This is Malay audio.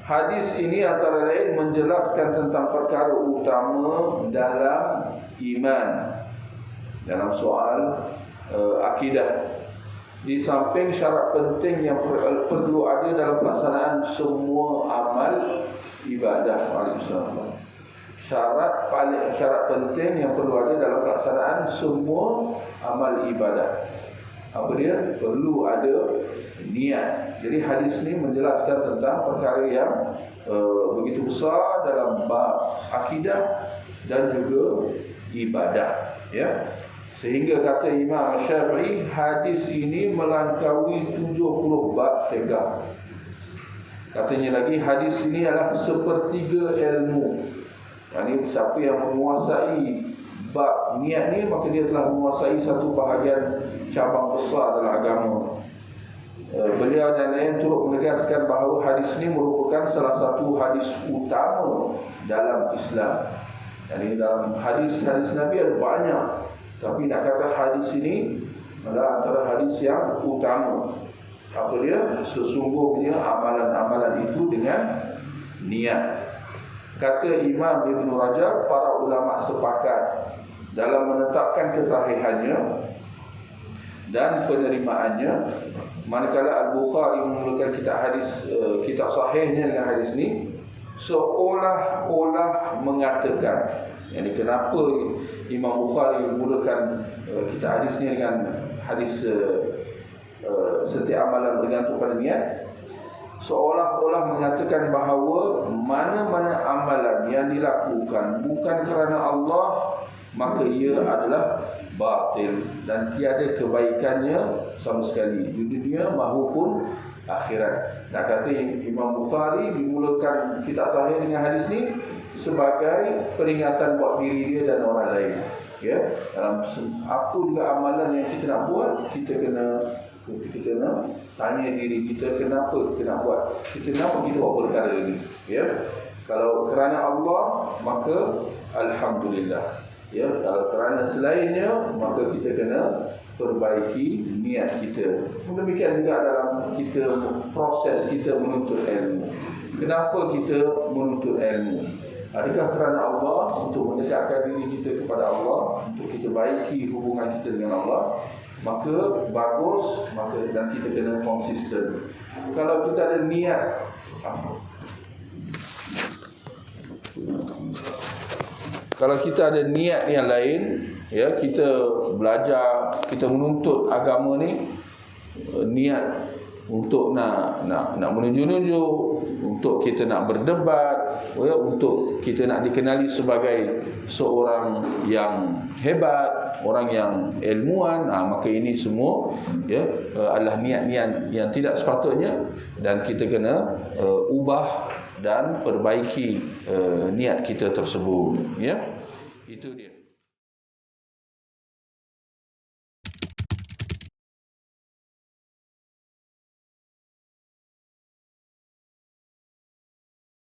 Hadis ini antara lain menjelaskan tentang perkara utama dalam iman, dalam soal akidah. Di samping syarat penting yang perlu ada dalam pelaksanaan semua amal ibadah. Syarat penting yang perlu ada dalam pelaksanaan semua amal ibadah. Apa dia? Perlu ada niat. Jadi hadis ini menjelaskan tentang perkara yang begitu besar dalam bab akidah dan juga ibadah, ya. Sehingga kata Imam Syafi'i, hadis ini melangkaui 70 bab fiqh. Katanya lagi, hadis ini adalah sepertiga ilmu. Ini siapa yang menguasai bab niat ni, maka dia telah menguasai satu bahagian cabang besar dalam agama. Beliau dan lain turut menegaskan bahawa hadis ini merupakan salah satu hadis utama dalam Islam. Jadi dalam hadis-hadis Nabi ada banyak, tapi nak kata hadis ini adalah antara hadis yang utama. Apa dia? Sesungguhnya amalan-amalan itu dengan niat. Kata Imam Ibn Rajab, para ulama sepakat dalam menetapkan kesahihannya dan penerimaannya. Manakala Al-Bukhari memulakan kitab sahihnya dengan hadis ini, seolah-olah mengatakan, yani kenapa Imam Bukhari mulakan kitab hadis ini dengan hadis setiap amalan bergantung pada niat, seolah-olah mengatakan bahawa mana-mana amalan yang dilakukan bukan kerana Allah, maka ia adalah batil dan tiada kebaikannya sama sekali di dunia maupun akhirat. Nak kata Imam Bukhari dimulakan kitab sahih dengan hadis ni sebagai peringatan buat diri dia dan orang lain, ya. Dalam apa juga amalan yang kita nak buat, kita kena tanya diri kita, kenapa kita nak buat, kenapa kita buat perkara ini, ya. Kalau kerana Allah, maka alhamdulillah, ya. Kalau kerana selainnya, maka kita kena perbaiki niat kita. Demikian juga dalam proses kita menuntut ilmu. Kenapa kita menuntut ilmu? Adakah kerana Allah, untuk mendekatkan diri kita kepada Allah, untuk kita baiki hubungan kita dengan Allah? Maka bagus, dan kita kena konsisten. Kalau kita ada niat, kalau kita ada niat yang lain, ya, kita belajar, kita menuntut agama ni, niat untuk nak menunjuk-nunjuk, untuk kita nak berdebat, ya, untuk kita nak dikenali sebagai seorang yang hebat, orang yang ilmuwan, maka ini semua, ya, adalah niat-niat yang tidak sepatutnya, dan kita kena ubah dan perbaiki niat kita tersebut, ya. Itu dia.